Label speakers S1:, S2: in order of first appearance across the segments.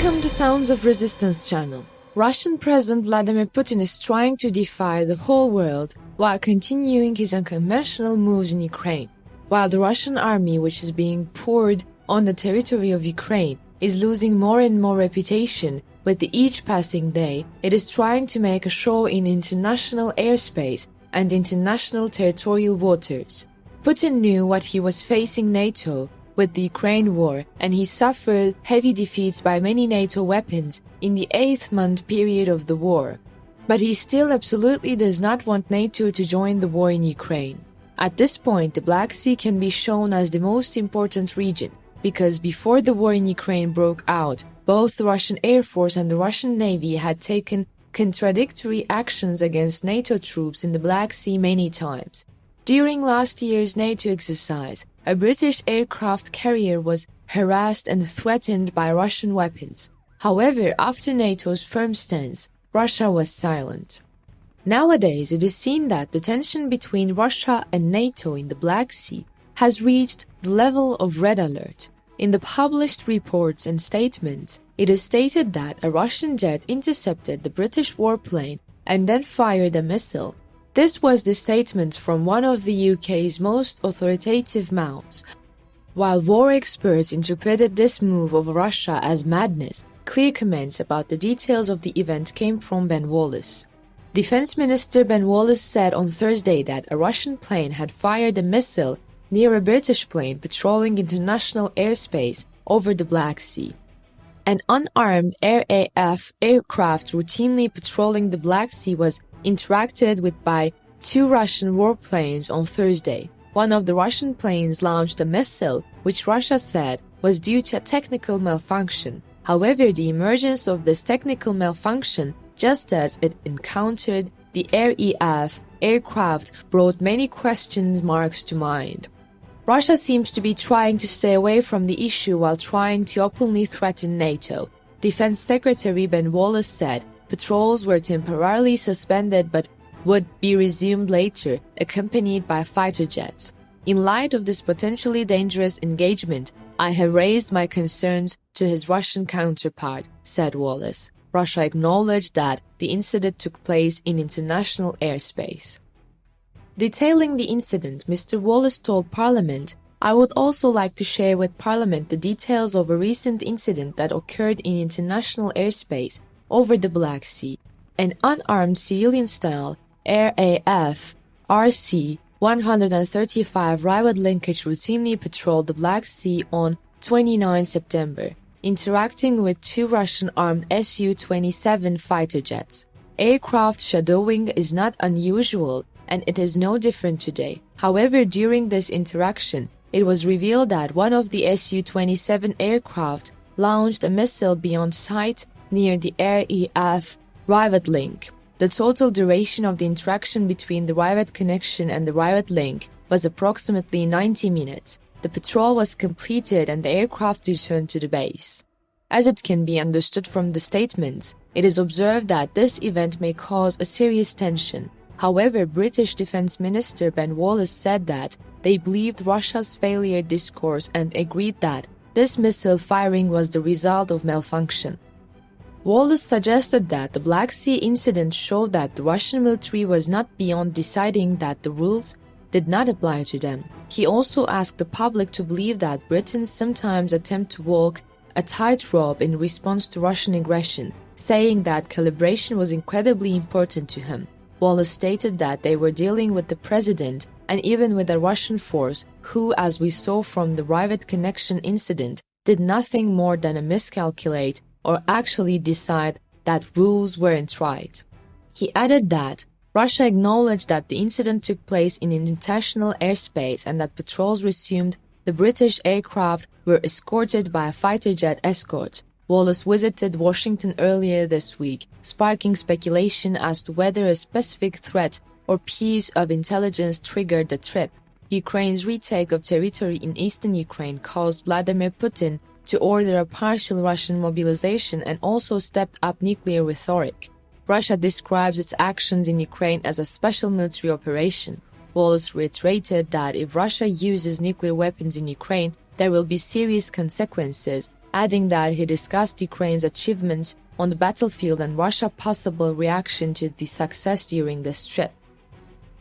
S1: Welcome to Sounds of Resistance channel. Russian President Vladimir Putin is trying to defy the whole world while continuing his unconventional moves in Ukraine. While the Russian army, which is being poured on the territory of Ukraine, is losing more and more reputation with each passing day, it is trying to make a show in international airspace and international territorial waters. Putin knew what he was facing NATO with the Ukraine war, and he suffered heavy defeats by many NATO weapons in the 8th-month period of the war. But he still absolutely does not want NATO to join the war in Ukraine. At this point, the Black Sea can be shown as the most important region, because before the war in Ukraine broke out, both the Russian Air Force and the Russian Navy had taken contradictory actions against NATO troops in the Black Sea many times. During last year's NATO exercise, a British aircraft carrier was harassed and threatened by Russian weapons. However, after NATO's firm stance, Russia was silent. Nowadays, it is seen that the tension between Russia and NATO in the Black Sea has reached the level of red alert. In the published reports and statements, it is stated that a Russian jet intercepted the British warplane and then fired a missile. This was the statement from one of the UK's most authoritative mouths. While war experts interpreted this move of Russia as madness, clear comments about the details of the event came from Ben Wallace. Defense Minister Ben Wallace said on Thursday that a Russian plane had fired a missile near a British plane patrolling international airspace over the Black Sea. An unarmed RAF aircraft routinely patrolling the Black Sea was interacted with by two Russian warplanes on Thursday. One of the Russian planes launched a missile, which Russia said was due to a technical malfunction. However, the emergence of this technical malfunction, just as it encountered the RAF aircraft, brought many question marks to mind. Russia seems to be trying to stay away from the issue while trying to openly threaten NATO. Defense Secretary Ben Wallace said patrols were temporarily suspended but would be resumed later, accompanied by fighter jets. In light of this potentially dangerous engagement, I have raised my concerns to his Russian counterpart, said Wallace. Russia acknowledged that the incident took place in international airspace. Detailing the incident, Mr. Wallace told Parliament, "I would also like to share with Parliament the details of a recent incident that occurred in international airspace over the Black Sea. An unarmed civilian-style RAF RC-135 rivet linkage routinely patrolled the Black Sea on 29 September, interacting with two Russian armed Su-27 fighter jets. Aircraft shadowing is not unusual, and it is no different today. However, during this interaction, it was revealed that one of the Su-27 aircraft launched a missile beyond sight near the RAF rivet link. The total duration of the interaction between the rivet connection and the rivet link was approximately 90 minutes. The patrol was completed and the aircraft returned to the base." As it can be understood from the statements, it is observed that this event may cause a serious tension. However, British Defense Minister Ben Wallace said that they believed Russia's failure discourse and agreed that this missile firing was the result of malfunction. Wallace suggested that the Black Sea incident showed that the Russian military was not beyond deciding that the rules did not apply to them. He also asked the public to believe that Britons sometimes attempt to walk a tightrope in response to Russian aggression, saying that calibration was incredibly important to him. Wallace stated that they were dealing with the president and even with a Russian force who, as we saw from the rivet connection incident, did nothing more than miscalculate or actually decide that rules weren't right. He added that Russia acknowledged that the incident took place in international airspace and that patrols resumed. The British aircraft were escorted by a fighter jet escort. Wallace visited Washington earlier this week, sparking speculation as to whether a specific threat or piece of intelligence triggered the trip. Ukraine's retake of territory in eastern Ukraine caused Vladimir Putin to order a partial Russian mobilization and also stepped up nuclear rhetoric. Russia describes its actions in Ukraine as a special military operation. Wallace reiterated that if Russia uses nuclear weapons in Ukraine, there will be serious consequences, adding that he discussed Ukraine's achievements on the battlefield and Russia's possible reaction to the success during this trip.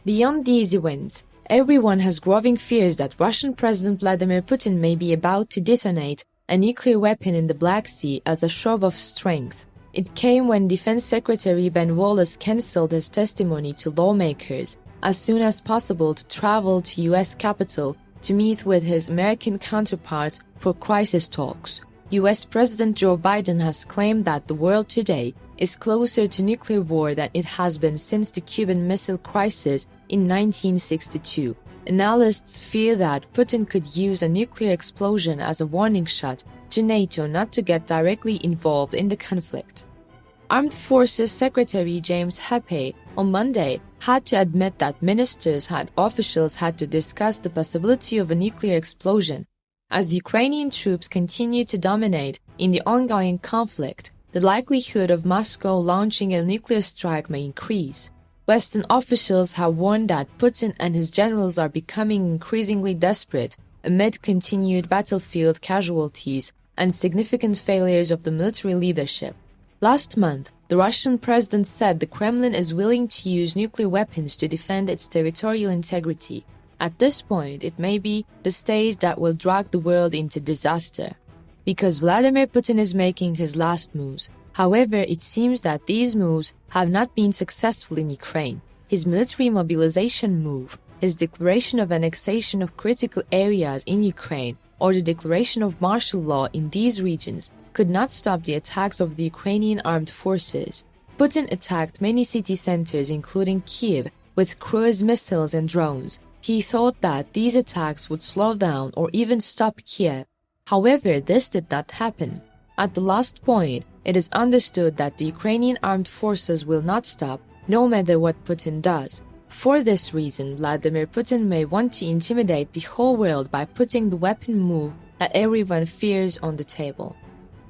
S1: Beyond these events, everyone has growing fears that Russian President Vladimir Putin may be about to detonate a nuclear weapon in the Black Sea as a show of strength. It came when Defense Secretary Ben Wallace cancelled his testimony to lawmakers as soon as possible to travel to U.S. Capitol to meet with his American counterparts for crisis talks. U.S. President Joe Biden has claimed that the world today is closer to nuclear war than it has been since the Cuban Missile Crisis in 1962. Analysts fear that Putin could use a nuclear explosion as a warning shot to NATO not to get directly involved in the conflict. Armed Forces Secretary James Happe on Monday had to admit that ministers and officials had to discuss the possibility of a nuclear explosion. As Ukrainian troops continue to dominate in the ongoing conflict, the likelihood of Moscow launching a nuclear strike may increase. Western officials have warned that Putin and his generals are becoming increasingly desperate amid continued battlefield casualties and significant failures of the military leadership. Last month, the Russian president said the Kremlin is willing to use nuclear weapons to defend its territorial integrity. At this point, it may be the stage that will drag the world into disaster. Because Vladimir Putin is making his last moves. However, it seems that these moves have not been successful in Ukraine. His military mobilization move, his declaration of annexation of critical areas in Ukraine, or the declaration of martial law in these regions could not stop the attacks of the Ukrainian armed forces. Putin attacked many city centers including Kiev with cruise missiles and drones. He thought that these attacks would slow down or even stop Kiev. However, this did not happen. At the last point, it is understood that the Ukrainian armed forces will not stop, no matter what Putin does. For this reason, Vladimir Putin may want to intimidate the whole world by putting the weapon move that everyone fears on the table.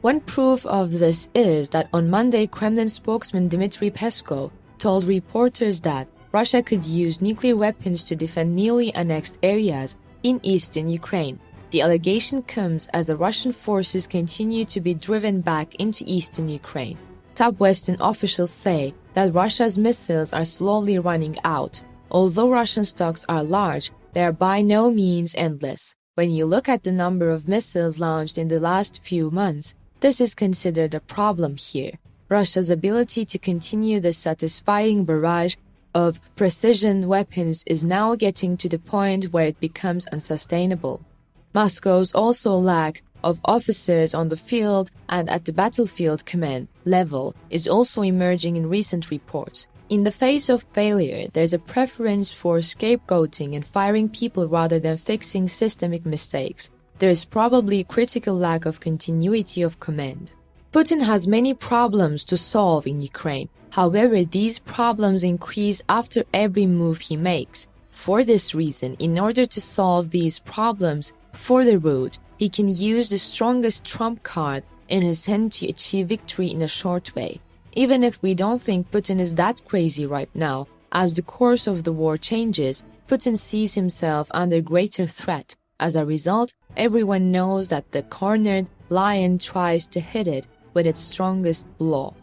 S1: One proof of this is that on Monday, Kremlin spokesman Dmitry Peskov told reporters that Russia could use nuclear weapons to defend newly annexed areas in eastern Ukraine. The allegation comes as the Russian forces continue to be driven back into eastern Ukraine. Top Western officials say that Russia's missiles are slowly running out. Although Russian stocks are large, they are by no means endless. When you look at the number of missiles launched in the last few months, this is considered a problem here. Russia's ability to continue the satisfying barrage of precision weapons is now getting to the point where it becomes unsustainable. Moscow's also lack of officers on the field and at the battlefield command level is also emerging in recent reports. In the face of failure, there's a preference for scapegoating and firing people rather than fixing systemic mistakes. There is probably a critical lack of continuity of command. Putin has many problems to solve in Ukraine. However, these problems increase after every move he makes. For this reason, in order to solve these problems for the road, he can use the strongest trump card in his hand to achieve victory in a short way. Even if we don't think Putin is that crazy right now, as the course of the war changes, Putin sees himself under greater threat. As a result, everyone knows that the cornered lion tries to hit it with its strongest blow.